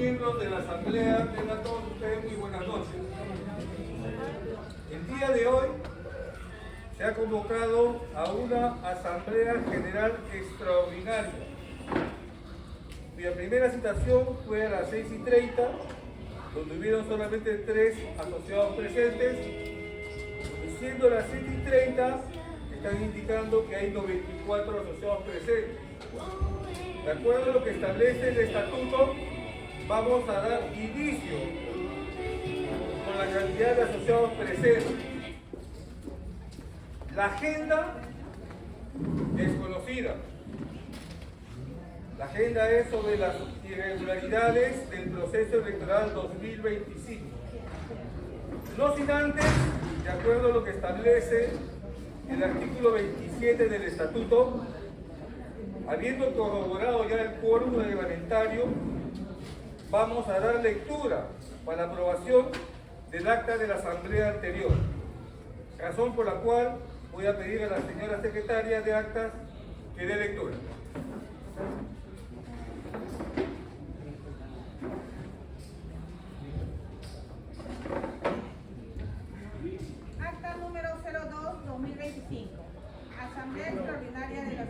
miembros de la Asamblea, tengan todos ustedes muy buenas noches. El día de hoy se ha convocado a una Asamblea General extraordinaria, cuya primera citación fue a las 6:30, donde hubieron solamente 3 asociados presentes, y siendo las 7:30, están indicando que hay 94 asociados presentes. De acuerdo a lo que establece el estatuto, vamos a dar inicio con la cantidad de asociados presentes. La agenda desconocida. La agenda es sobre las irregularidades del proceso electoral 2025. No sin antes, de acuerdo a lo que establece el artículo 27 del estatuto, habiendo corroborado ya el quórum reglamentario, vamos a dar lectura para la aprobación del acta de la asamblea anterior, razón por la cual voy a pedir a la señora secretaria de actas que dé lectura. Acta número 02-2025. Asamblea extraordinaria de la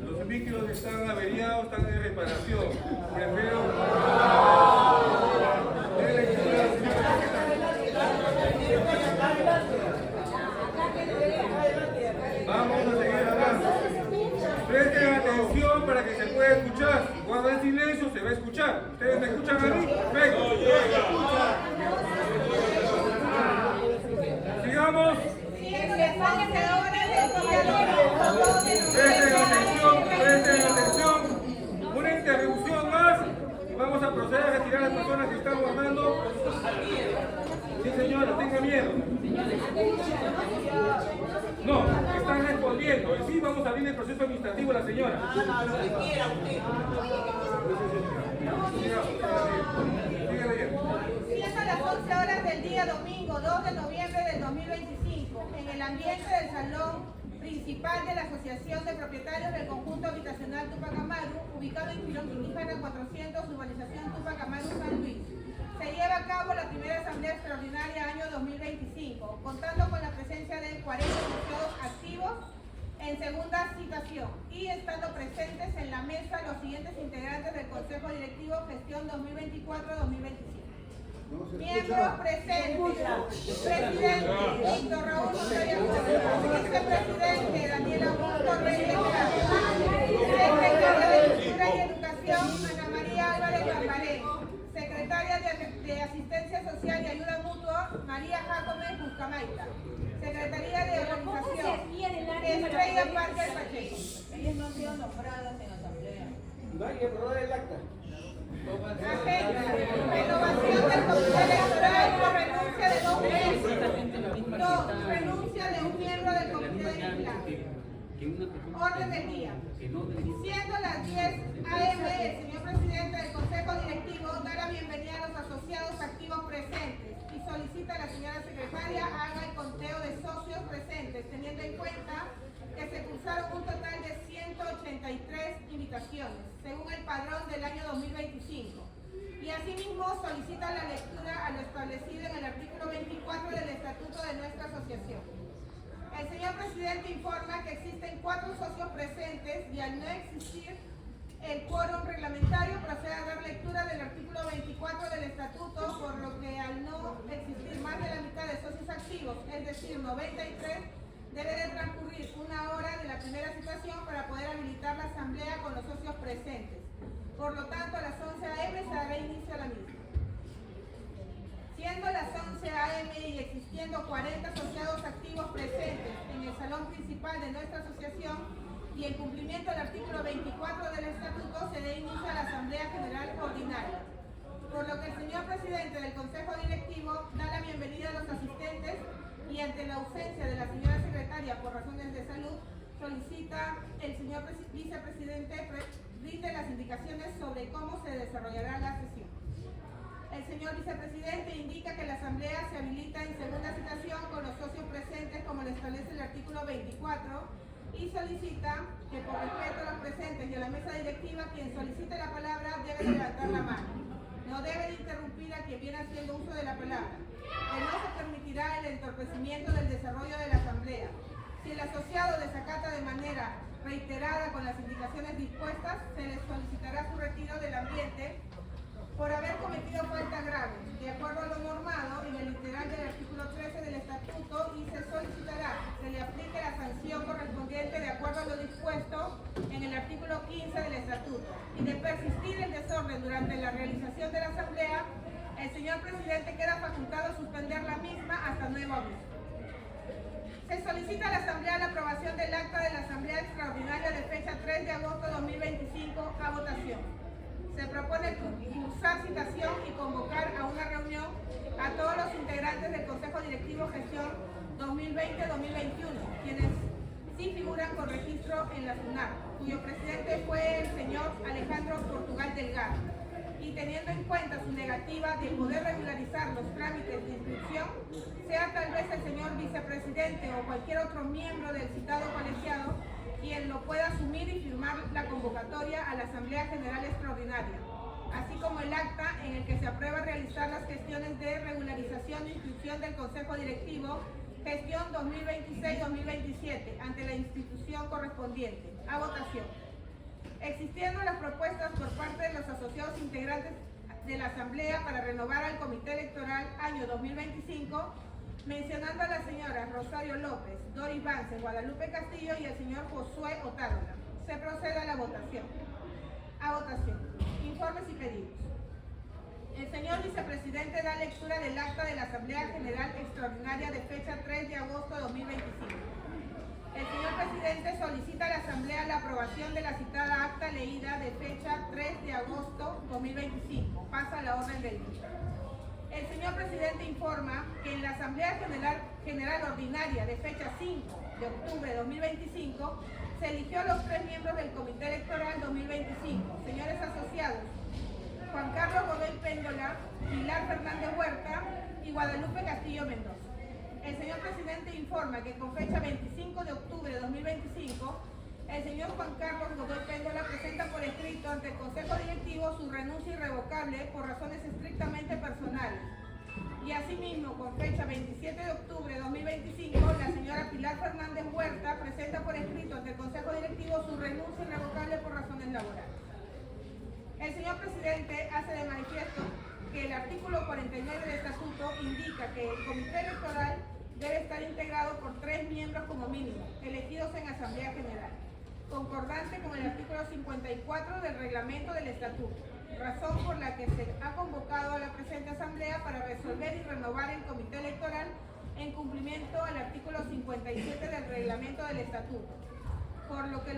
Los vehículos están averiados, están en reparación. Prefiero... Vamos a seguir hablando. Presten atención para que se pueda escuchar. Si guarda el silencio, se va a escuchar. ¿Ustedes me escuchan a mí? Perfecto. Sigamos. Presten atención. Una interrupción más y vamos a proceder a retirar a las personas que están guardando. Sí, señora, tenga miedo. No, están respondiendo. En sí vamos a abrir el proceso administrativo a la señora. Siendo las 11 horas del día domingo 2 de noviembre del 2025, en el ambiente del salón principal de la Asociación de Propietarios del Conjunto Habitacional Tupac Amaru, ubicado en Quirón Quindígena 400, urbanización Tupac Amaru, San Luis, se lleva a cabo la primera Asamblea Extraordinaria año 2025, contando con la presencia de 40 asociados activos en segunda citación y estando presentes en la mesa mesa los siguientes integrantes del Consejo Directivo Gestión 2024-2025. Miembros presentes: Presidente Víctor Raúl Montoya Costa, Vicepresidente Daniel Augusto Reyes Secretaria de Cultura y Educación Ana María Álvarez Lambaré, Secretaria de Asistencia Social y Ayuda Mutua María Jacome Buscamaita, Secretaría de Organización Estrella Parker Pacheco. Ellos no han sido nombrados en asamblea. Vaya, aprobar el acta. Agenda: renovación del comité electoral por renuncia de 2 miembros. 2. Renuncia de un miembro del comité de vigilancia. Orden del día. Siendo las 10 a.m., el señor presidente del Consejo Directivo da la bienvenida a los asociados activos presentes y solicita a la señora secretaria haga el conteo de socios presentes, teniendo en cuenta que se cursaron un total de 183 invitaciones, según el padrón del año 2025. Y asimismo solicita la lectura a lo establecido en el artículo 24 del Estatuto de nuestra asociación. El señor presidente informa que existen 4 socios presentes y al no existir el quórum reglamentario procede a dar lectura del artículo 24 del Estatuto, por lo que al no existir más de la mitad de socios activos, es decir, 93, debe de transcurrir 1 hora de la primera citación para poder habilitar la asamblea con los socios presentes. Por lo tanto, a las 11 a.m. se dará inicio a la misma. Siendo las 11 a.m. y existiendo 40 asociados activos presentes en el salón principal de nuestra asociación y en cumplimiento del artículo 24 del Estatuto, se dé inicio a la Asamblea General Ordinaria. Por lo que el señor presidente del Consejo Directivo da la bienvenida a los asistentes y ante la ausencia de la señora secretaria por razones de salud, solicita el señor vicepresidente brinde las indicaciones sobre cómo se desarrollará la sesión. El señor vicepresidente indica que la asamblea se habilita en segunda citación con los socios presentes como lo establece el artículo 24 y solicita que por respeto a los presentes y a la mesa directiva quien solicite la palabra debe de levantar la mano. No debe de interrumpir a quien viene haciendo uso de la palabra. Que no se permitirá el entorpecimiento del desarrollo de la asamblea. Si el asociado desacata de manera reiterada con las indicaciones dispuestas, se le solicitará su retiro del ambiente por haber cometido falta grave, de acuerdo a lo normado en el literal del artículo 13 del Estatuto, y se solicitará que le aplique la sanción correspondiente de acuerdo a lo dispuesto en el artículo 15 del Estatuto. Y de persistir el desorden durante la realización de la asamblea, el señor presidente queda facultado a suspender la misma hasta nuevo aviso. Se solicita a la Asamblea la aprobación del acta de la Asamblea Extraordinaria de fecha 3 de agosto de 2025 a votación. Se propone cursar citación y convocar a una reunión a todos los integrantes del Consejo Directivo Gestión 2020-2021, quienes sí figuran con registro en la SUNAT, cuyo presidente fue el señor Alejandro Portugal Delgado. Y teniendo en cuenta su negativa de poder regularizar los trámites de inscripción, sea tal vez el señor vicepresidente o cualquier otro miembro del citado colegiado quien lo pueda asumir y firmar la convocatoria a la Asamblea General Extraordinaria, así como el acta en el que se aprueba realizar las gestiones de regularización de inscripción del Consejo Directivo Gestión 2026-2027 ante la institución correspondiente. A votación. Existiendo las propuestas por parte de los asociados integrantes de la Asamblea para renovar al Comité Electoral año 2025, mencionando a las señoras Rosario López, Doris Vance, Guadalupe Castillo y el señor Josué Otárola. Se procede a la votación. A votación. Informes y pedidos. El señor vicepresidente da lectura del acta de la Asamblea General Extraordinaria de fecha 3 de agosto de 2025. El señor presidente solicita a la Asamblea la aprobación de la citada acta leída de fecha 3 de agosto de 2025. Pasa a la orden del día. El señor presidente informa que en la Asamblea General Ordinaria de fecha 5 de octubre de 2025 se eligió a los 3 miembros del Comité Electoral 2025, señores asociados Juan Carlos Godoy Péndola, Pilar Fernández Huerta y Guadalupe Castillo Mendoza. El señor presidente informa que con fecha 25 de octubre de 2025, el señor Juan Carlos Godoy Péndola presenta por escrito ante el Consejo Directivo su renuncia irrevocable por razones estrictamente personales. Y asimismo, con fecha 27 de octubre de 2025, la señora Pilar Fernández Huerta presenta por escrito ante el Consejo Directivo su renuncia irrevocable por razones laborales. presidente hace de manifiesto que el artículo 49 del estatuto indica que el comité electoral debe estar integrado por 3 miembros como mínimo, elegidos en Asamblea General, concordante con el artículo 54 del reglamento del estatuto, razón por la que se ha convocado a la presente Asamblea para resolver y renovar el comité electoral en cumplimiento al artículo 57 del reglamento del estatuto, por lo que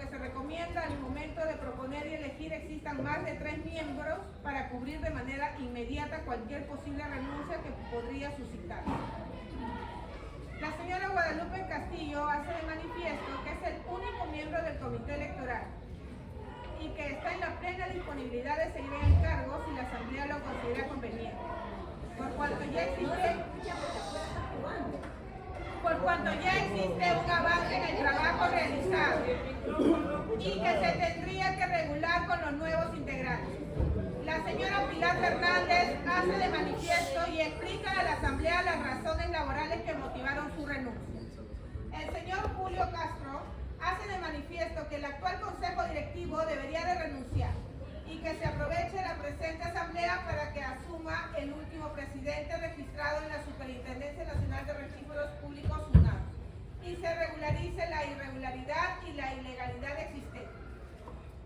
se recomienda al momento de proponer y elegir existan más de 3 miembros para cubrir de manera inmediata cualquier posible renuncia que podría suscitar. La señora Guadalupe Castillo hace de manifiesto que es el único miembro del comité electoral y que está en la plena disponibilidad de seguir en el cargo si la Asamblea lo considera conveniente. Por cuanto ya existe un avance en el trabajo realizado y que se tendría que regular con los nuevos integrantes. La señora Pilar Fernández hace de manifiesto y explica a la Asamblea las razones laborales que motivaron su renuncia. El señor Julio Castro hace de manifiesto que el actual Consejo Directivo debería de renunciar y que se aproveche la presente Asamblea para que asuma el último presidente registrado en la Superintendencia Nacional de Registros Públicos, SUNAR, y se regularice la irregularidad y la ilegalidad existente.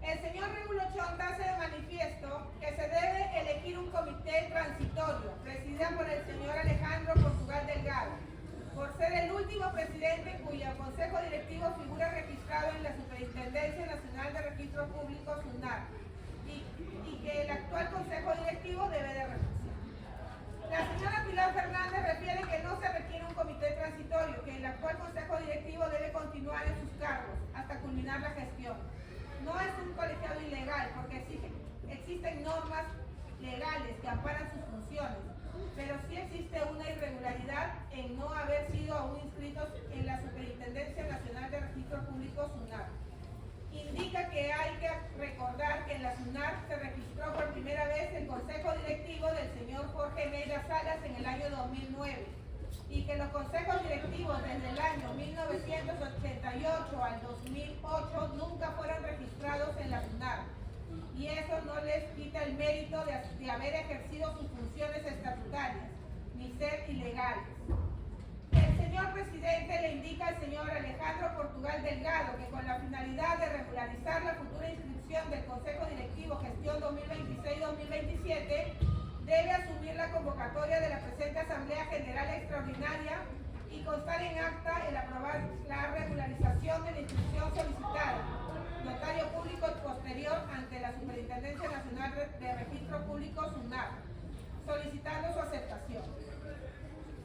El señor Regulo Chonta hace de manifiesto que se debe elegir un comité transitorio, presidida por el señor Alejandro Portugal Delgado, por ser el último presidente cuyo consejo directivo figura registrado en la Superintendencia Nacional de Registros Públicos, SUNAR, y que el actual consejo directivo debe de renunciar. La señora Pilar Fernández refiere que no se requiere un comité transitorio, que el actual consejo directivo debe continuar en sus cargos hasta culminar la gestión. No es un colegiado ilegal porque existen normas legales que amparan sus funciones, pero sí existe una irregularidad en no haber sido aún inscritos en la Superintendencia Nacional de Registros Públicos, SUNAR. Indica que hay que recordar que en la SUNAR se registró por primera vez el consejo directivo del señor Jorge Neira Salas en el año 2009 y que los consejos directivos desde el año 1988 al 2008 nunca fueron registrados en la SUNAR, y eso no les quita el mérito de haber ejercido sus funciones estatutarias ni ser ilegales. El señor presidente le indica al señor Alejandro Portugal Delgado que con la finalidad de regularizar la futura inscripción del Consejo Directivo Gestión 2026-2027 debe asumir la convocatoria de la presente Asamblea General Extraordinaria y constar en acta el aprobar la regularización de la inscripción solicitada, notario público posterior ante la Superintendencia Nacional de Registro Público, SUNAR, solicitando su aceptación.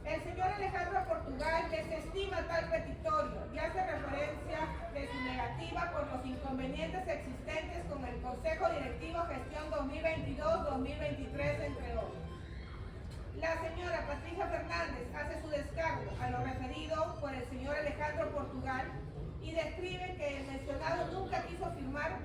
El señor Alejandro Portugal desestima tal petitorio y hace referencia de su negativa por los inconvenientes existentes con el Consejo Directivo Gestión 2022-2023, entre otros. La señora Patricia Fernández hace su descargo a lo referido por el señor Alejandro Portugal y describe que el mencionado nunca quiso firmar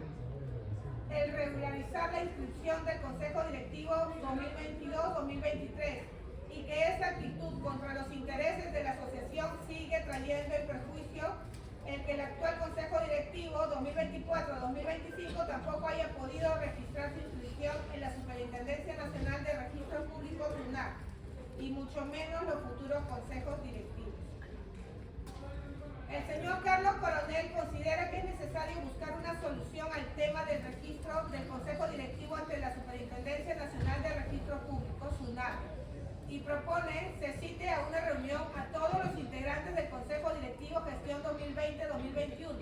el regularizar la inscripción del Consejo Directivo 2022-2023 y que esa actitud contra los intereses de la asociación sigue trayendo en perjuicio el que el actual Consejo Directivo 2024-2025 tampoco haya podido registrar su inscripción en la Superintendencia Nacional de Registros Públicos, SUNAR, y mucho menos los futuros consejos directivos. El señor Carlos Coronel considera que es necesario buscar una solución al tema del registro del Consejo Directivo ante la Superintendencia Nacional de Registros Públicos, SUNAR, y propone se cite a una reunión a todos los integrantes del Consejo Directivo Gestión 2020-2021,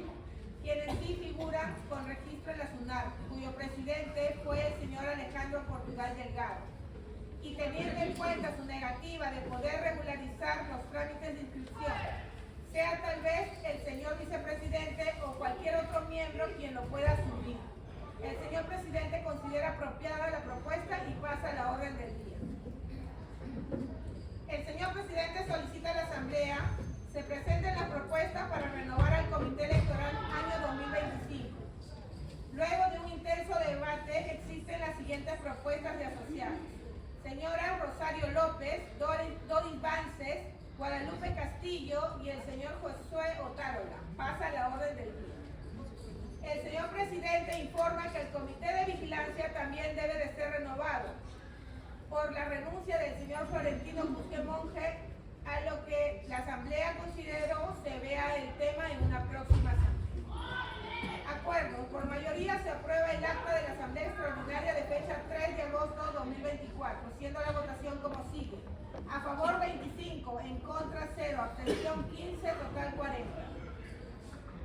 quienes sí figuran con registro en la SUNAR, cuyo presidente fue el señor Alejandro Portugal Delgado. Y teniendo en cuenta su negativa de poder regularizar los trámites de inscripción, sea tal vez el señor vicepresidente o cualquier otro miembro quien lo pueda asumir. El señor presidente considera apropiada la propuesta y pasa a la orden del día. El señor presidente solicita a la Asamblea se presente la propuesta para renovar al Comité Electoral año 2025. Luego de un intenso debate existen las siguientes propuestas de asociados. Señora Rosario López, Doris Vances, Guadalupe Castillo y el señor Josué Otárola. Pasa a la orden del día. El señor presidente informa que el comité de vigilancia también debe de ser renovado por la renuncia del señor Florentino Busque Monge, a lo que la asamblea consideró se vea el tema en una próxima asamblea. Acuerdo. Por mayoría se aprueba el acta de la asamblea extraordinaria de fecha 3 de agosto de 2024, siendo la votación como sigue. A favor 25, en contra 0, abstención 15, total 40.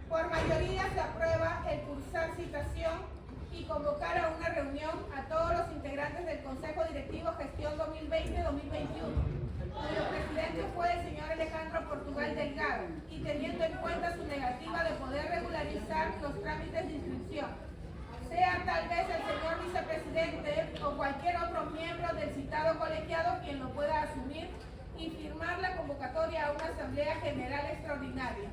Por mayoría se aprueba el cursar citación y convocar a una reunión a todos los integrantes del Consejo Directivo Gestión 2020-2021. Cuyo presidente fue el señor Alejandro Portugal Delgado, y teniendo en cuenta su negativa de poder regularizar los trámites de inscripción, sea tal vez el señor vicepresidente o cualquier otro miembro del citado colegiado quien lo pueda asumir y firmar la convocatoria a una asamblea general extraordinaria,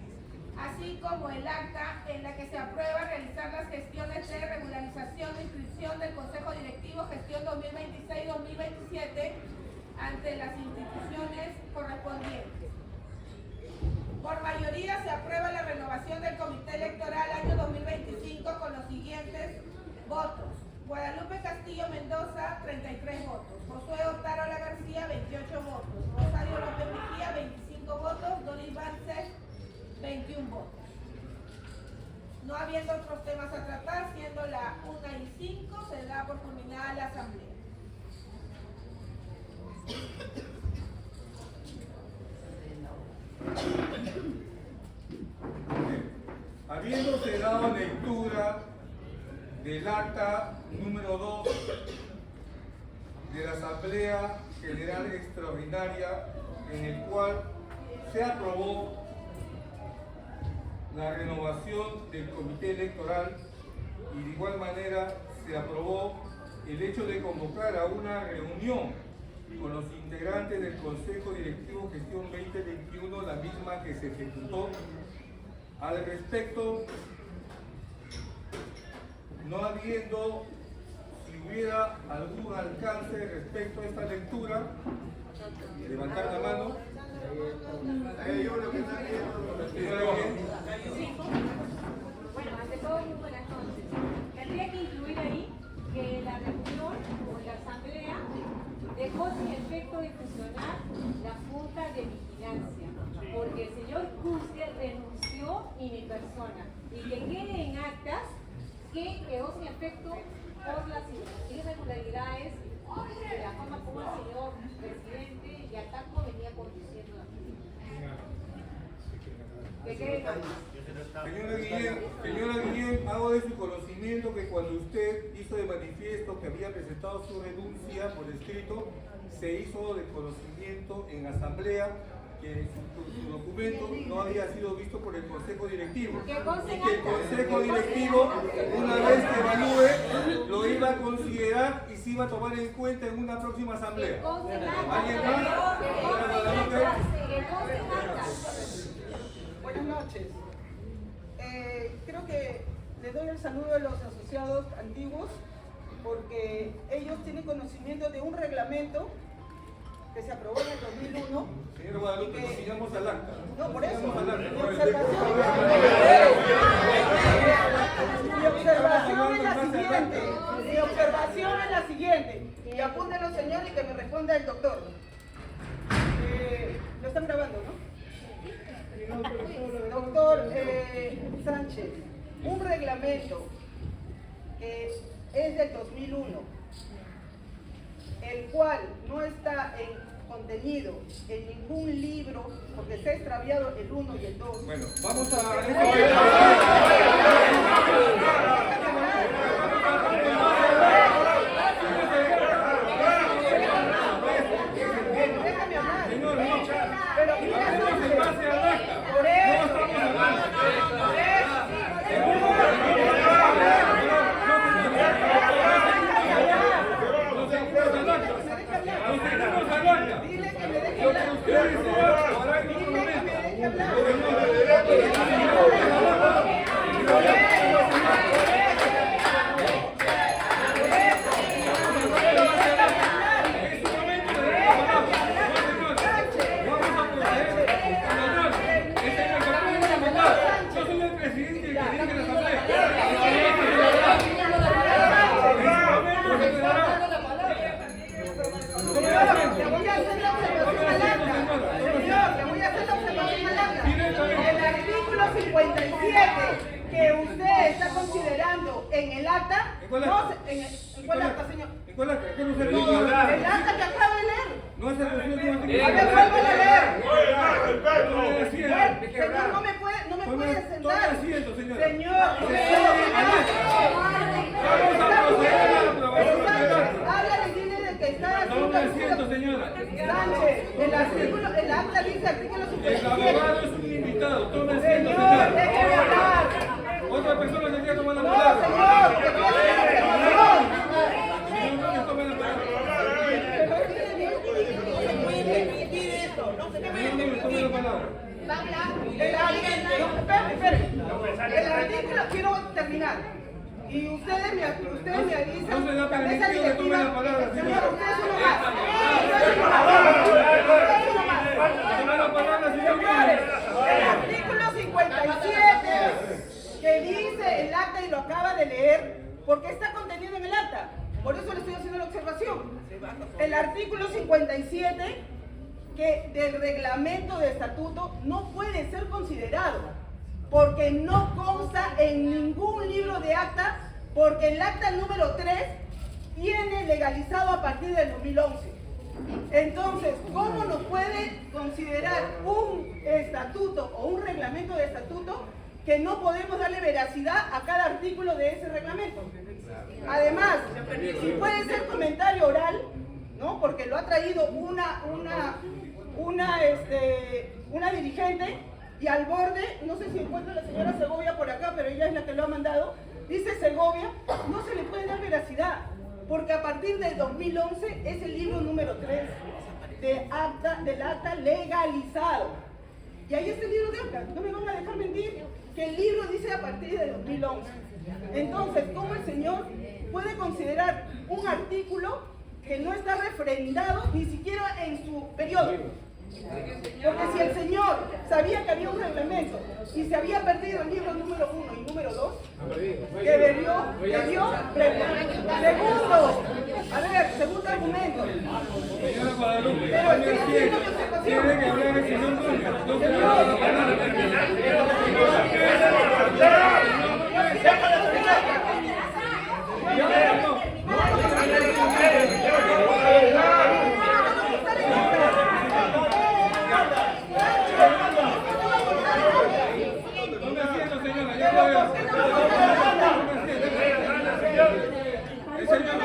así como el acta en la que se aprueba realizar las gestiones de regularización de inscripción del Consejo Directivo Gestión 2026-2027 ante las instituciones correspondientes. Por mayoría se aprueba la renovación del Comité Electoral año 2025 con los siguientes votos. Guadalupe Castillo Mendoza, 33 votos. Josué Otárola García, 28 votos. Rosario López Mejía, 25 votos. Doris Vance, 21 votos. No habiendo otros temas a tratar, siendo la 1:05, se da por culminada la asamblea. Habiéndose dado lectura del acta número 2 de la Asamblea General Extraordinaria, en el cual se aprobó la renovación del Comité Electoral y de igual manera se aprobó el hecho de convocar a una reunión con los integrantes del Consejo Directivo Gestión 2021, la misma que se ejecutó. Al respecto, no habiendo, si hubiera algún alcance respecto a esta lectura, levantar la mano. Bueno, ante todo, muy buenas noches. Tendría que incluir ahí que la reunión o la asamblea dejó sin efecto de funcionar la Junta de Vigilancia, porque el señor Cusque renunció y mi persona, y que quede en actas que quedó sin efecto por las irregularidades de la forma como el señor presidente y Ataco venía conduciendo la Junta. Que quede en actas. Señora Guillén, hago de su conocimiento que cuando usted hizo de manifiesto que había presentado su renuncia por escrito, se hizo de conocimiento en asamblea que su documento no había sido visto por el Consejo Directivo y que el Consejo Directivo, una vez que evalúe, lo iba a considerar y se iba a tomar en cuenta en una próxima asamblea. ¿Alguien más? Buenas noches. Creo que le doy el saludo a los asociados antiguos porque ellos tienen conocimiento de un reglamento que se aprobó en el 2001. Señor Guadalupe, nos sigamos al acta. No, por eso. Sigamos al acta. Mi observación es la siguiente. Y apúntelo, señor, y que me responda el doctor. Lo están grabando, ¿no? Doctor Sánchez, un reglamento que es del 2001, el cual no está contenido en ningún libro, porque se ha extraviado el 1 y el 2. Bueno, vamos a... Déjame hablar. Señor, no. Pero por eso. Dile que me deje hablar. Dile que me deje hablar. en el acta. ¿En cuál no acta? se- ¿En cuál acta, señor? ¿En cuál acta? ¿Qué no se No, refiere? el acta que acabo de leer. No se refiere a un A ver, vuelvo a leer. Señor, Señor, no me puede sentar. Tome asiento, señora. Señor, habla y dile de que está haciendo Tome asiento, señora. Sánchez, el acta dice artículo El 57. abogado es un invitado. Tome asiento, Señor, señora. déjeme hablar. Otra persona se quiere tomar la No, palabra. señor, que voy a hacer observación. Señor, no le tome la palabra. Señor, no le tome la palabra. El artículo, quiero terminar. Y ustedes me avisan. No se da la mesa permitido que tome directiva. la palabra, Señor, señor. ustedes uno más. Ustedes uno más. Ustedes uno más. Tome la palabra, señor. Señores, el artículo 57 que dice el acta y lo acaba de leer, porque está contenido en el acta. Por eso le estoy haciendo la observación. El artículo 57 que del reglamento de estatuto no puede ser considerado, porque no consta en ningún libro de acta, porque el acta número 3 viene legalizado a partir del 2011. Entonces, ¿cómo nos puede considerar un estatuto o un reglamento de estatuto que no podemos darle veracidad a cada artículo de ese reglamento? Además, si puede ser comentario oral, ¿no? Porque lo ha traído una dirigente, y al borde, no sé si encuentra la señora Segovia por acá, pero ella es la que lo ha mandado, dice Segovia, no se le puede dar veracidad, porque a partir del 2011 es el libro número 3 del acta legalizado. Y ahí está el libro de acta, no me van a dejar mentir, que el libro dice a partir del 2011. Entonces, ¿cómo el señor puede considerar un artículo que no está refrendado ni siquiera en su periodo? Porque si el señor sabía que había un reglamento y se había perdido el libro número 1 y número 2, que debió segundo, a ver, segundo argumento. Señora Guadalupe, Pero estoy haciendo mi observación. tiene que hablar el señor Núñez. No se le da la Tome asiento, señora, ya lo veo. El señor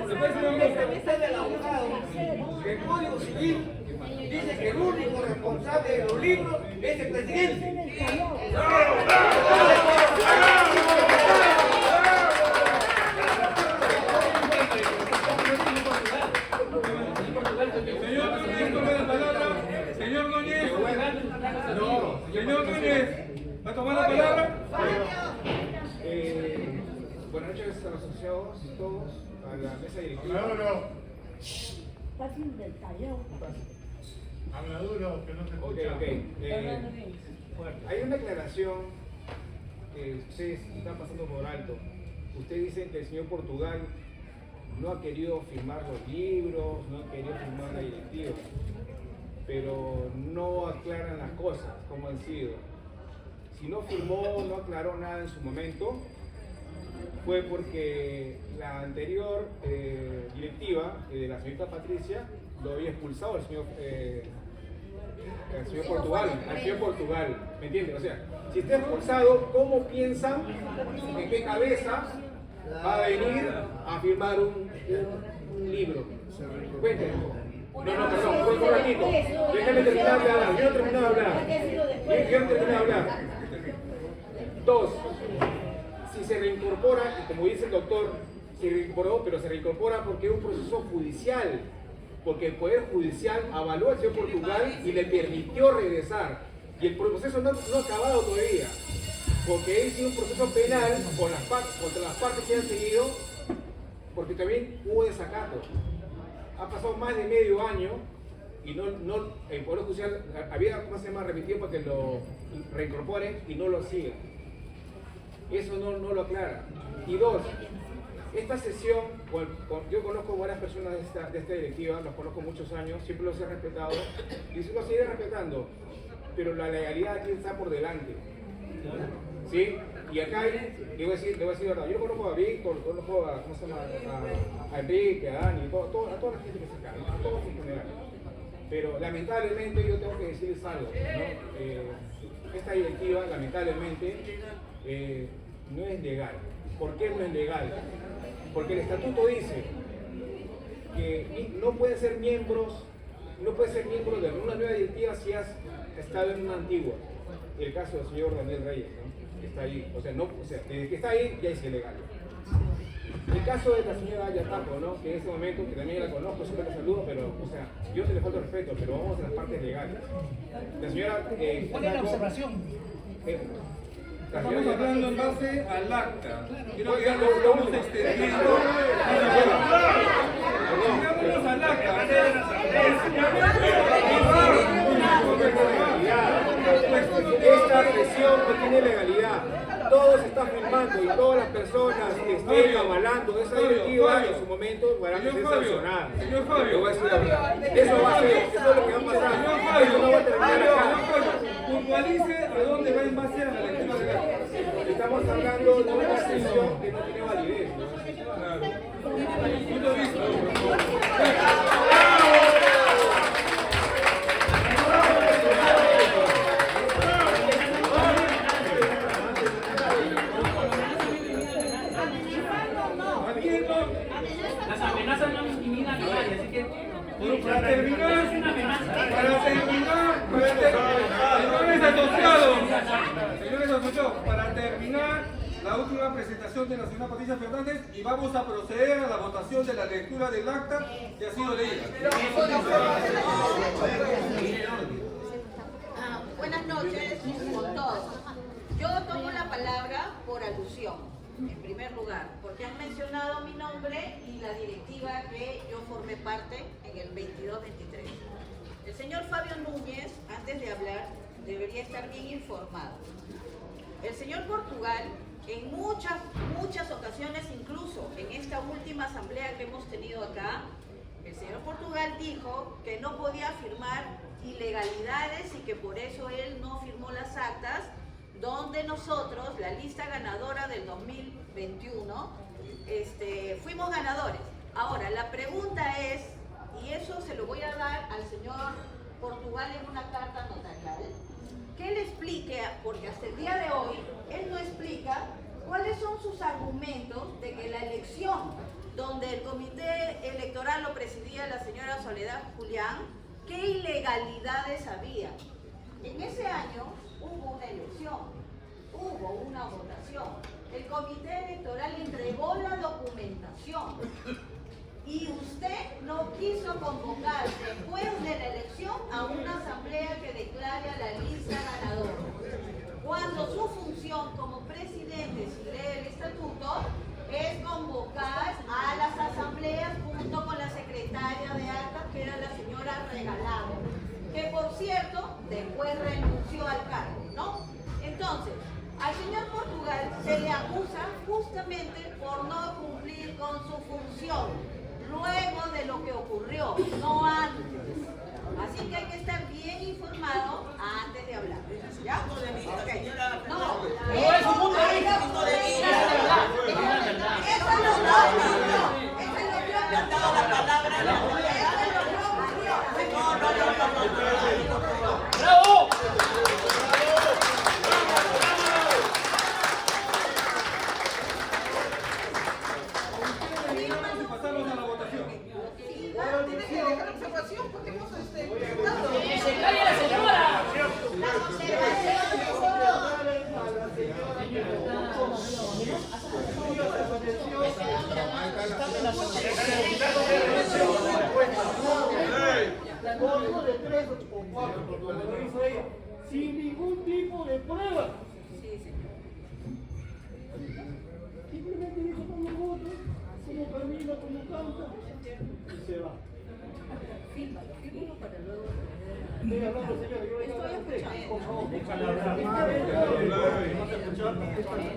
después el señor Núñez. Después el señor Núñez. El Código Civil dice que el único responsable de los libros es el presidente. Señor Núñez, tome la palabra. Señor Núñez. Señor Núñez, ¿va a tomar la palabra? Buenas noches a los asociados y todos, a la mesa directiva. Habla duro, que no se Ok, escucha. ok. Hay una aclaración que ustedes están pasando por alto. Ustedes dicen que el señor Portugal no ha querido firmar los libros, no ha querido firmar la directiva, pero no aclaran las cosas, cómo han sido. Si no firmó, no aclaró nada en su momento, fue porque la anterior directiva de la señorita Patricia lo había expulsado al señor Portugal, ¿me entiendes? O sea, si está expulsado, ¿cómo piensan, en qué cabeza va a venir a firmar un libro? Cuéntenme. No, perdón, un ratito. Déjame terminar de hablar. Yo no he terminado de hablar. Dos, si se reincorpora, y como dice el doctor, se reincorporó, pero se reincorpora porque es un proceso judicial, porque el Poder Judicial avaló al señor Portugal y le permitió regresar. Y el proceso no ha acabado todavía, porque es un proceso penal contra las partes que han seguido, porque también hubo desacato. Ha pasado más de medio año y el Poder Judicial había remitido para que lo reincorporen y no lo sigan. Eso no lo aclara. Y dos, esta sesión, yo conozco varias personas de esta directiva, los conozco muchos años, siempre los he respetado y los seguiré respetando, pero la legalidad aquí está por delante. ¿Sí? Y acá le voy a decir verdad, yo conozco a Víctor, conozco a, ¿cómo se llama? A Enrique, a Dani, a toda la gente que está acá, a todos en general. Pero lamentablemente yo tengo que decirles algo, ¿no? Esta directiva lamentablemente no es legal. ¿Por qué no es legal? Porque el estatuto dice que no pueden ser miembros de una nueva directiva si has estado en una antigua. El caso del señor Daniel Reyes, ¿no? Está ahí, desde que está ahí ya es ilegal. El caso de la señora Ayataco, ¿no? Que en este momento, que también la conozco, siempre la saludo, pero, yo te le falta respeto, pero vamos a las partes legales. La señora ¿Cuál es la observación? Estamos hablando en base al acta. Quiero que Oiga, lo estamos extendiendo. Vámonos al acta. Esta sesión no tiene legalidad. Todo se está firmando y todas las personas que estén avalando esa directiva en su momento van a ser sancionadas. Señor Fabio, Yo voy a decir la verdad. Eso va a ser, eso es lo que va a pasar. Eso no va a terminar acá. puntualice a dónde va en base a la lectura del acta. Estamos hablando de una sesión que no tiene validez. Punto de vista. Las amenazas no intimidan a nadie, así que... Para terminar, señores asociados, para terminar la última presentación de la señora Patricia Fernández y vamos a proceder a la votación de la lectura del acta que ha sido leída. Buenas noches con todos. Yo tomo la palabra por alusión. En primer lugar, porque han mencionado mi nombre y la directiva que yo formé parte en el 22-23. El señor Fabio Núñez, antes de hablar, debería estar bien informado. El señor Portugal, en muchas ocasiones, incluso en esta última asamblea que hemos tenido acá, el señor Portugal dijo que no podía firmar ilegalidades y que por eso él no firmó las actas donde nosotros, la lista ganadora del 2021, fuimos ganadores. Ahora, la pregunta es, y eso se lo voy a dar al señor Portugal en una carta notarial, que él explique, porque hasta el día de hoy, él no explica cuáles son sus argumentos de que la elección, donde el comité electoral lo presidía la señora Soledad Julián, ¿qué ilegalidades había? En ese año hubo una elección, hubo una votación, el comité electoral entregó la documentación y usted no quiso convocar después de la elección a una asamblea que declare a la lista ganadora, cuando su función como presidente, si lee el estatuto, es convocar a las asambleas junto con la secretaria de actas, que era la señora Regalado, que por cierto, después renunció al cargo, ¿no? Entonces, al señor Portugal se le acusa justamente por no cumplir con su función, luego de lo que ocurrió, no antes. Así que hay que estar bien informado antes de hablar. ¿Ya? Okay. No, es un punto de vista. Esa es lo que ha dado la palabra. ¡Bravo! Pasamos a la votación. Tiene que dejar observación porque hemos ¡Que se calle la señora! Código de 3 o 4, como lo dijo ella, sin ningún tipo de prueba. Simplemente dijo cómo vota, cómo camina, cómo canta y se va. Estoy hablando, señor, yo voy a hablar a usted. Por favor, déjala hablar.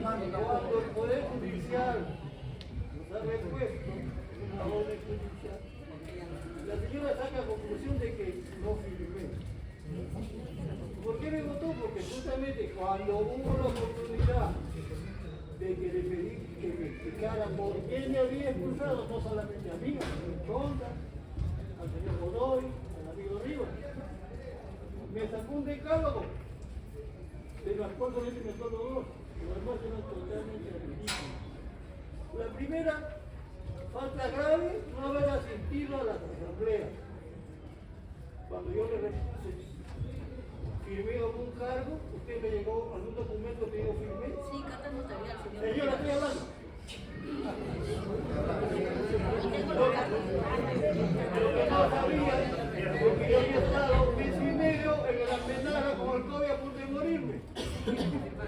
Cuando el Poder Judicial nos ha repuesto una orden judicial, la señora saca la conclusión de que no firmé. ¿Por qué me votó? Porque justamente cuando hubo la oportunidad por qué me había expulsado, no solamente a mí, al señor Chonda, al señor Godoy, al amigo Rivas. Me sacó un decálogo, de los cuales me solo dos, y los demás eran totalmente ridículos. La primera, falta grave, no haber asistido a las asambleas. Cuando yo le firmé algún cargo, usted me llegó algún documento que yo firmé. Sí, carta notarial, señor. Señora, estoy hablando. Lo que no sabía, porque yo había estado un mes y medio en el Almenara con el COVID a punto de morirme.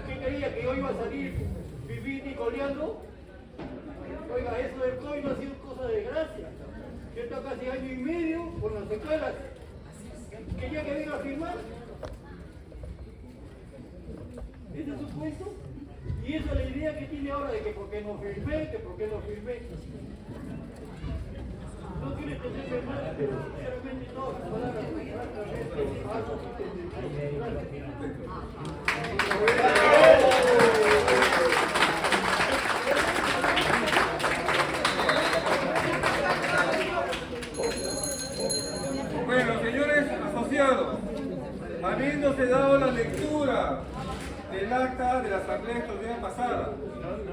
¿Qué creía? ¿Que yo iba a salir vivir y coleando? Oiga, eso del COVID no ha sido cosa de gracia. Yo estoy casi año y medio con las secuelas. ¿Quería que venga a firmar? ¿Ese es su cuento? Y esa es la idea que tiene ahora de que por qué no firmé, que por qué no firmé. No quiere entenderme mal, pero sinceramente todas sus palabras son francamente falsas y Bueno, señores asociados, habiéndose dado la lectura del acta de la asamblea extraordinaria pasada,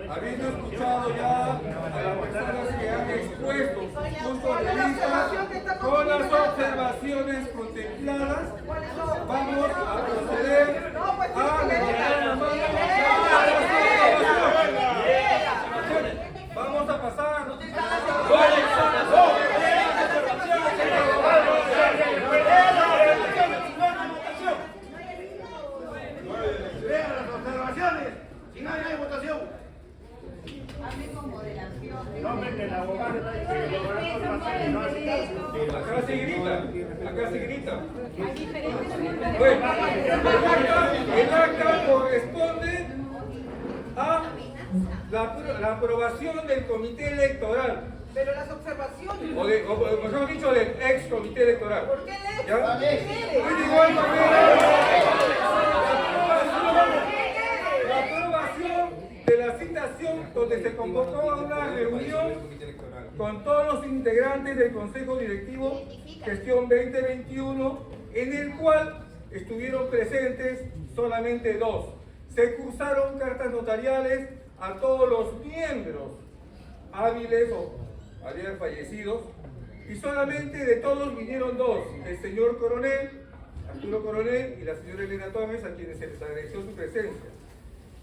habiendo escuchado ya a las personas que han expuesto sus puntos de vista con las observaciones contempladas, vamos a proceder a levantar la mano. Vamos a pasar. Si nadie hay votación. Hable con moderación. Acá se grita, acá se grita. Hay diferentes Bueno, el acta corresponde a la aprobación del comité electoral, Pero las observaciones. o mejor dicho, del ex comité electoral. ¿Por qué lees? ¿Ya? ¿Qué quiere? Pues igual, la aprobación de la citación donde se convocó a una reunión con todos los integrantes del Consejo Directivo Gestión 2021, en el cual estuvieron presentes solamente dos. Se cursaron cartas notariales a todos los miembros hábiles o habían fallecidos, y solamente de todos vinieron dos: el señor Coronel, Arturo Coronel, y la señora Elena Torres, a quienes se les agradeció su presencia.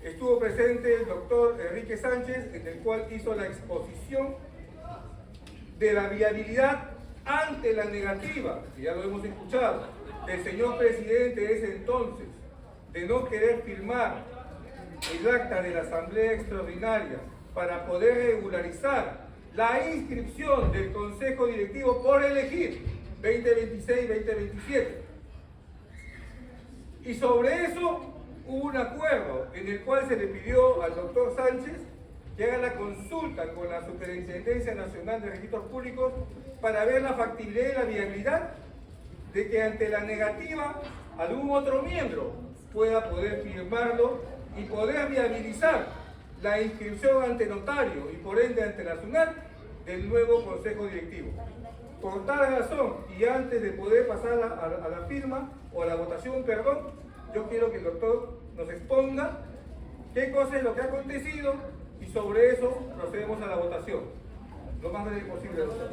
Estuvo presente el doctor Enrique Sánchez, en el cual hizo la exposición de la viabilidad ante la negativa, que ya lo hemos escuchado, del señor presidente de ese entonces, de no querer firmar el acta de la Asamblea Extraordinaria para poder regularizar la inscripción del Consejo Directivo por elegir 2026-2027. Y sobre eso hubo un acuerdo en el cual se le pidió al doctor Sánchez que haga la consulta con la Superintendencia Nacional de Registros Públicos para ver la factibilidad y la viabilidad de que ante la negativa algún otro miembro pueda poder firmarlo y poder viabilizar la inscripción ante notario y por ende ante la SUNAT del nuevo Consejo Directivo. Por tal razón, y antes de poder pasar a la firma o a la votación, perdón, yo quiero que el doctor nos exponga qué cosa es lo que ha acontecido y sobre eso procedemos a la votación. Lo más breve posible, doctor.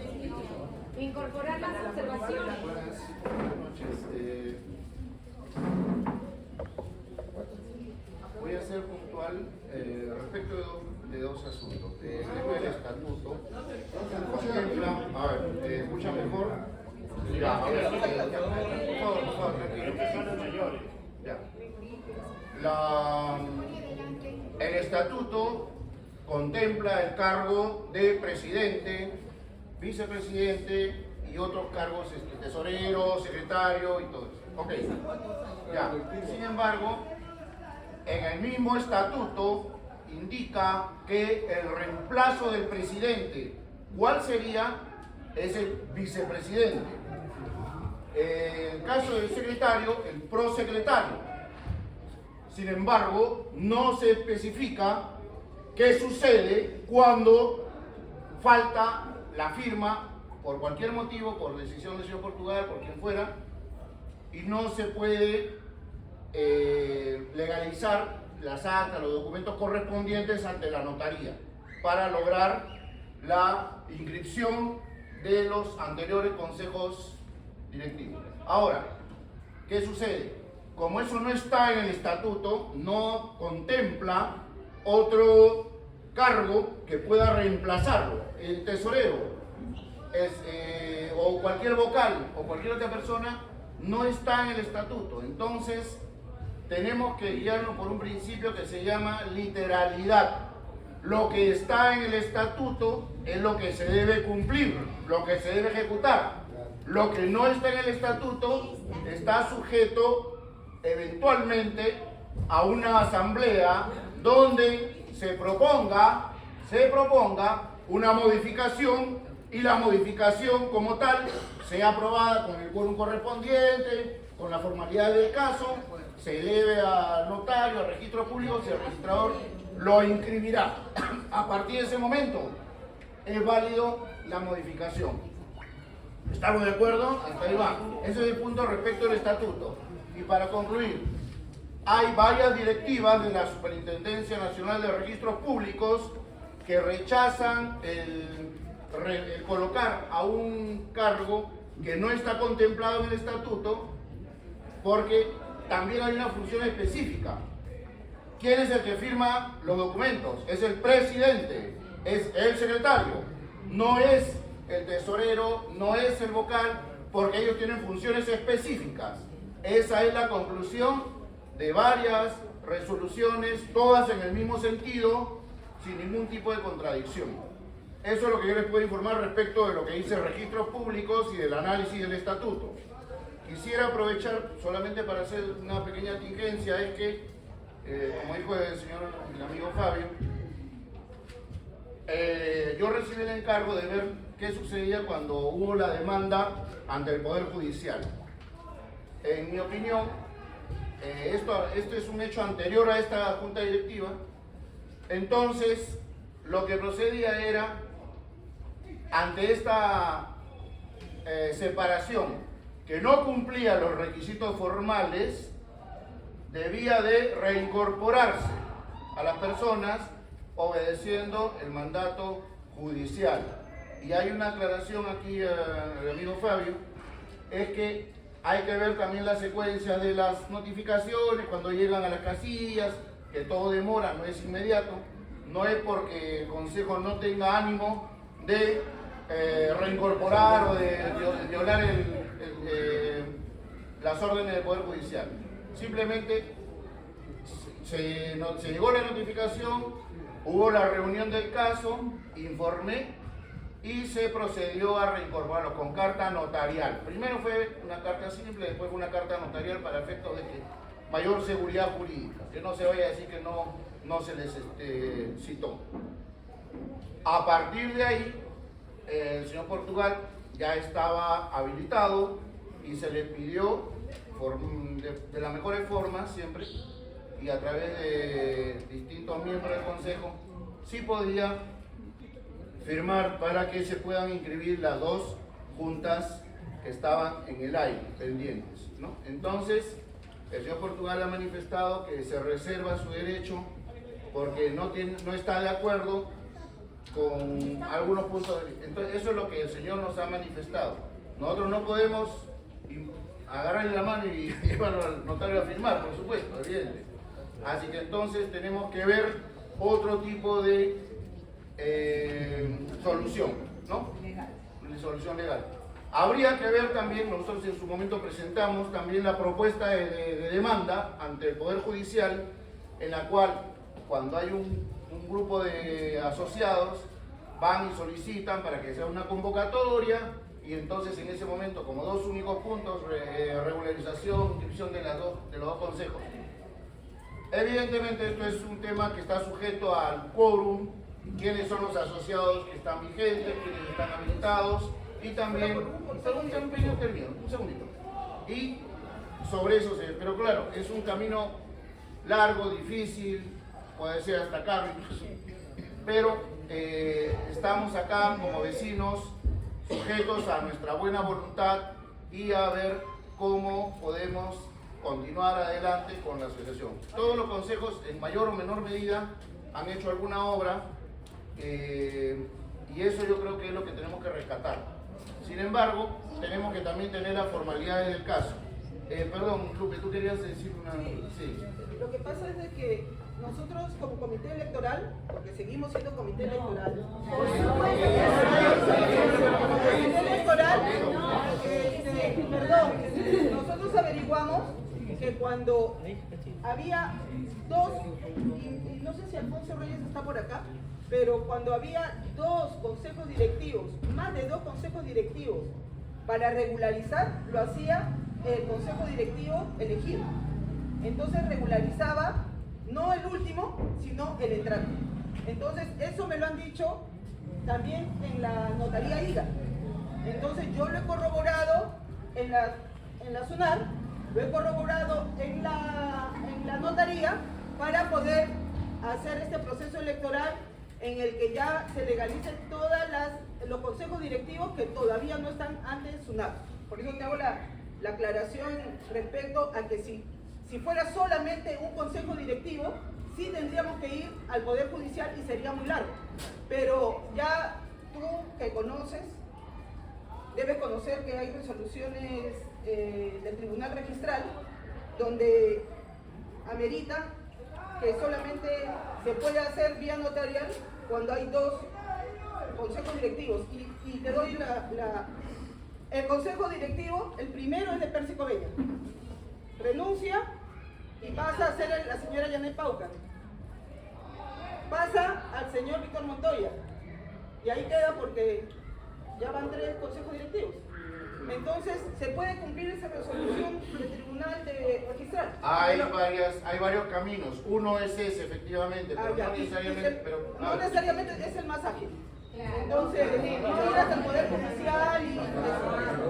Incorporar las observaciones. Buenas noches. Voy a ser puntual respecto de dos asuntos. El tema del estatuto contempla, a ver, escucha mejor. Ya, a ver, por favor, tranquilo. Ya. El estatuto contempla el cargo de presidente, vicepresidente y otros cargos, tesorero, secretario y todo eso. Ok. Ya. Sin embargo, en el mismo estatuto indica que el reemplazo del presidente, ¿cuál sería? Es el vicepresidente. En el caso del secretario, el prosecretario. Sin embargo, no se especifica ¿qué sucede cuando falta la firma por cualquier motivo, por decisión del señor Portugal, por quien fuera, y no se puede legalizar las actas, los documentos correspondientes ante la notaría para lograr la inscripción de los anteriores consejos directivos? Ahora, ¿qué sucede? Como eso no está en el estatuto, no contempla otro cargo que pueda reemplazarlo. El tesorero o cualquier vocal o cualquier otra persona no está en el estatuto. Entonces tenemos que guiarnos por un principio que se llama literalidad. Lo que está en el estatuto es lo que se debe cumplir, lo que se debe ejecutar. Lo que no está en el estatuto está sujeto eventualmente a una asamblea donde se proponga una modificación, y la modificación como tal sea aprobada con el quórum correspondiente, con la formalidad del caso, se eleve al notario, al registro público, si el registrador lo inscribirá. A partir de ese momento es válido la modificación. ¿Estamos de acuerdo? Hasta ahí va. Ese es el punto respecto del estatuto. Y para concluir, hay varias directivas de la Superintendencia Nacional de Registros Públicos que rechazan el colocar a un cargo que no está contemplado en el estatuto, porque también hay una función específica. ¿Quién es el que firma los documentos? Es el presidente, es el secretario, no es el tesorero, no es el vocal, porque ellos tienen funciones específicas. Esa es la conclusión de varias resoluciones, todas en el mismo sentido, sin ningún tipo de contradicción. Eso es lo que yo les puedo informar respecto de lo que dice Registros Públicos y del análisis del estatuto. Quisiera aprovechar solamente para hacer una pequeña tingencia, es que, como dijo el amigo Fabio, yo recibí el encargo de ver qué sucedía cuando hubo la demanda ante el Poder Judicial. En mi opinión, esto es un hecho anterior a esta junta directiva. Entonces, lo que procedía era, ante esta separación que no cumplía los requisitos formales, debía de reincorporarse a las personas obedeciendo el mandato judicial. Y hay una aclaración aquí al amigo Fabio, es que hay que ver también la secuencia de las notificaciones cuando llegan a las casillas, que todo demora, no es inmediato, no es porque el Consejo no tenga ánimo de reincorporar o de violar las órdenes del Poder Judicial. Simplemente se llegó la notificación, hubo la reunión del caso, informé y se procedió a reincorporarlo con carta notarial. Primero fue una carta simple, después fue una carta notarial para efectos de que mayor seguridad jurídica, que no se vaya a decir que no se les citó. A partir de ahí, el señor Portugal ya estaba habilitado y se le pidió de las mejores formas siempre, y a través de distintos miembros del Consejo, sí podía firmar para que se puedan inscribir las dos juntas que estaban en el aire, pendientes, ¿no? Entonces, el señor Portugal ha manifestado que se reserva su derecho porque no está de acuerdo con algunos puntos de vista. Entonces, eso es lo que el señor nos ha manifestado. Nosotros no podemos agarrarle la mano y llevarlo al notario a firmar, por supuesto, evidente. Así que entonces tenemos que ver otro tipo de solución, ¿no? De solución legal. Habría que ver también, nosotros en su momento presentamos también la propuesta de demanda ante el Poder Judicial, en la cual cuando hay un grupo de asociados van y solicitan para que sea una convocatoria, y entonces en ese momento, como dos únicos puntos, regularización, inscripción de los dos consejos. Evidentemente esto es un tema que está sujeto al quórum, quiénes son los asociados que están vigentes, quiénes están habilitados, y también, un segundito, y sobre eso, pero claro, es un camino largo, difícil, puede ser hasta caro incluso, pero estamos acá como vecinos, sujetos a nuestra buena voluntad y a ver cómo podemos continuar adelante con la asociación. Todos los consejos, en mayor o menor medida, han hecho alguna obra y eso yo creo que es lo que tenemos que rescatar. Sin embargo, tenemos que también tener las formalidades del caso. Perdón, Lupe, ¿tú querías decir una...? Sí. Lo que pasa es de que nosotros como comité electoral, porque seguimos siendo comité electoral, nosotros averiguamos que cuando había dos, y no sé si Alfonso Reyes está por acá, pero cuando había dos consejos directivos, más de dos consejos directivos, para regularizar, lo hacía el consejo directivo elegido. Entonces regularizaba no el último, sino el entrante. Entonces eso me lo han dicho también en la notaría IGA. Entonces yo lo he corroborado en la SUNAR, lo he corroborado en la notaría para poder hacer este proceso electoral en el que ya se legalicen todos los consejos directivos que todavía no están ante SUNAR. Por eso te hago la aclaración respecto a que si fuera solamente un consejo directivo, sí tendríamos que ir al Poder Judicial y sería muy largo. Pero ya tú que conoces, debes conocer que hay resoluciones del Tribunal Registral donde amerita que solamente se puede hacer vía notarial cuando hay dos consejos directivos. Y te doy el consejo directivo, el primero es de Pérsico Bella. Renuncia y pasa a ser la señora Yanet Paucar. Pasa al señor Víctor Montoya. Y ahí queda porque ya van 3 consejos directivos. Entonces, ¿se puede cumplir esa resolución del Tribunal de Registral? Hay varios caminos. Uno es ese, efectivamente, pero no necesariamente... No necesariamente es el más ágil. Entonces, no ir hasta el Poder Judicial y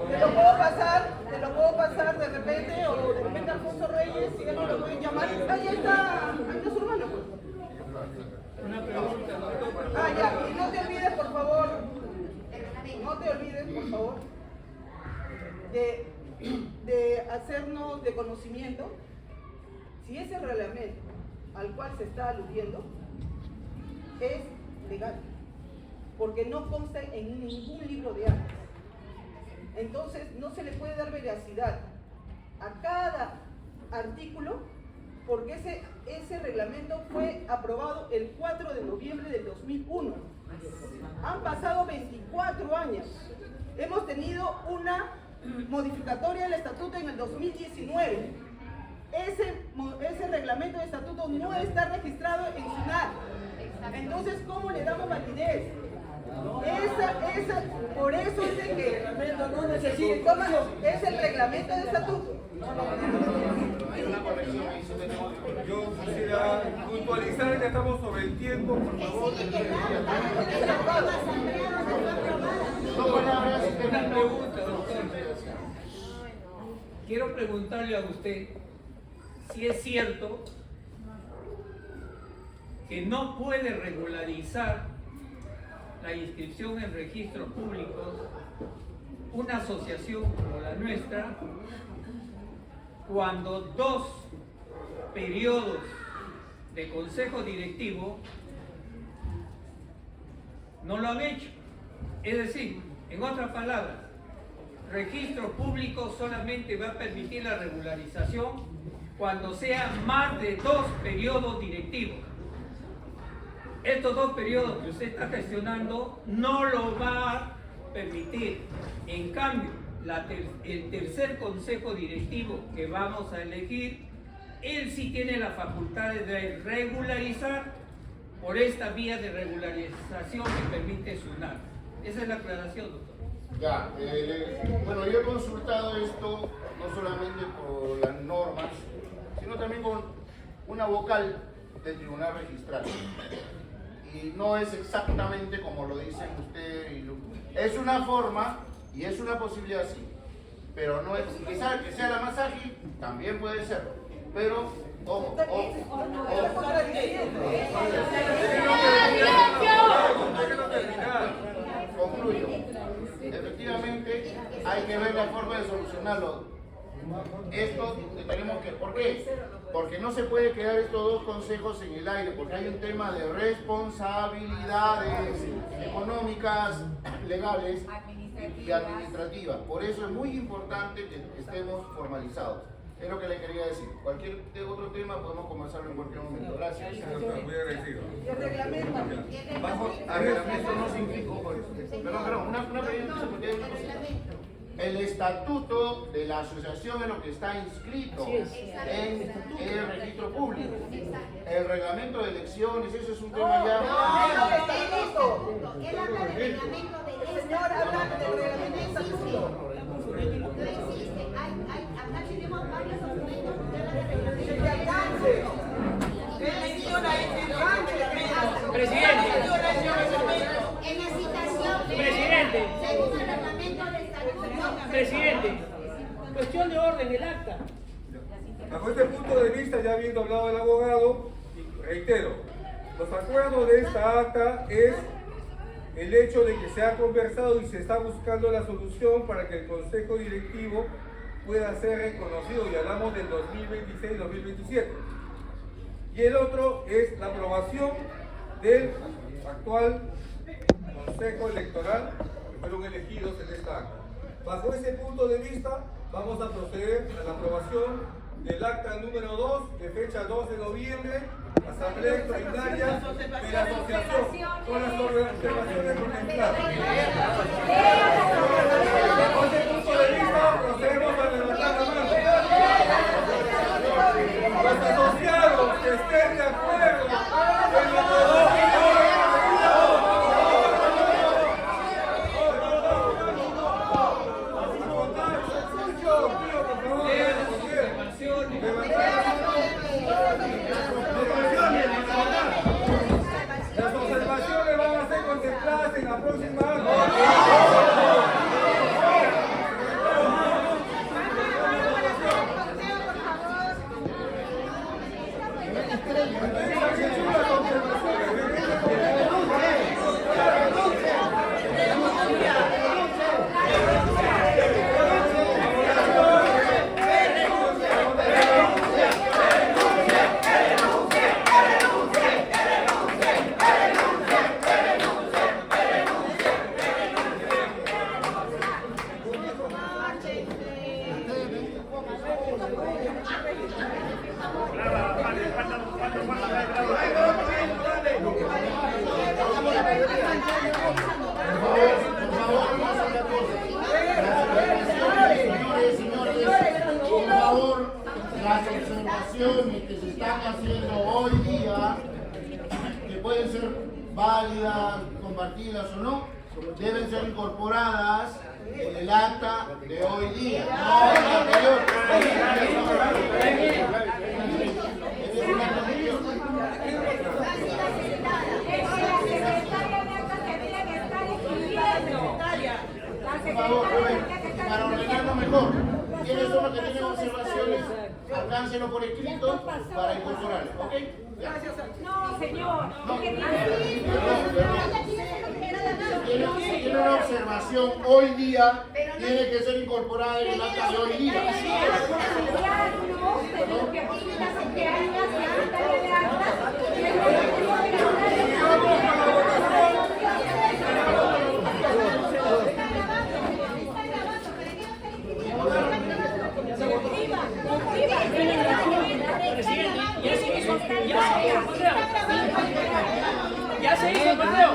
te lo puedo pasar de repente, o de repente Alfonso Reyes, si alguien lo puede llamar. Ahí está su hermano. Una pregunta, doctor. Ya, y no te olvides, por favor, de hacernos de conocimiento si ese reglamento al cual se está aludiendo es legal, porque no consta en ningún libro de actas. Entonces no se le puede dar veracidad a cada artículo, porque ese reglamento fue aprobado el 4 de noviembre del 2001. Han pasado 24 años. Hemos tenido una modificatoria del estatuto en el 2019. Ese reglamento de estatuto no está registrado en SUNAR. Entonces, ¿cómo le damos validez? Por eso es de que es el reglamento de estatuto. Hay una corrección ahí, Yo quisiera puntualizar que estamos sobre el tiempo, por favor. Una pregunta, doctor. Quiero preguntarle a usted si es cierto que no puede regularizar la inscripción en registros públicos una asociación como la nuestra cuando 2 periodos de consejo directivo no lo han hecho. Es decir, en otras palabras, registro público solamente va a permitir la regularización cuando sea más de 2 periodos directivos. Estos 2 periodos que usted está gestionando no lo va a permitir. En cambio, el tercer consejo directivo que vamos a elegir, él sí tiene la facultad de regularizar por esta vía de regularización que permite SUNAR. Esa es la aclaración, doctor. Ya, bueno, yo he consultado esto no solamente por las normas, sino también con una vocal del Tribunal Registral. Y no es exactamente como lo dicen usted y Lupe. Es una forma y es una posibilidad, sí, pero no es, quizás que sea la más ágil, también puede ser, pero ojo. ver la forma de solucionarlo. Esto tenemos que, ¿por qué? Porque no se puede quedar estos dos consejos en el aire, porque hay un tema de responsabilidades económicas, legales y administrativas. Por eso es muy importante que estemos formalizados. Es lo que le quería decir. Cualquier otro tema podemos conversarlo en cualquier momento. Gracias. Muy agradecido. El reglamento. Bajo A ver, esto no significa. Perdón, una pregunta. El estatuto de la asociación es lo que está inscrito en el registro público. El reglamento de elecciones, eso es un tema ya. Él habla del reglamento de esta. Señor, habla del reglamento de esta. No existe. Acá tenemos varios documentos que hablan del reglamento de en la citación según el reglamento de estatuto. Presidente, cuestión de orden, el acta. Bajo este punto de vista, ya habiendo hablado el abogado, reitero, los acuerdos de esta acta es el hecho de que se ha conversado y se está buscando la solución para que el Consejo Directivo pueda ser reconocido, y hablamos del 2026-2027. Y el otro es la aprobación del actual Consejo Electoral que fueron elegidos en esta acta. Bajo ese punto de vista, vamos a proceder a la aprobación del acta número 2, de fecha 2 de noviembre, Asamblea Extraordinaria de la Asociación, con las observaciones contempladas. Bajo ese punto de vista, procedemos a levantar la mano. Los asociados que estén de acuerdo en la aprobación. Las observaciones van a ser contempladas en la próxima las observaciones que se están haciendo hoy día, que pueden ser válidas, compartidas o no, deben ser incorporadas en el acta de hoy día, no en la anterior. Por favor, para ordenarlo mejor, ¿quiénes son los que tienen observaciones? Alcáncenlo por escrito para incorporarlo, ¿ok? Gracias. No, señor. Si tiene una observación hoy día, tiene que ser incorporada en el acta de hoy día. Ya se hizo el conteo.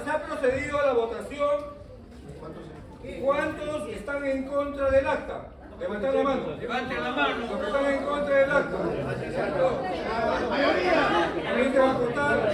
Se ha procedido a la votación. ¿Cuántos están en contra del acta? Levanten la mano. Levanten la mano. Los que están en contra del acta. ¿Quién se va a contar?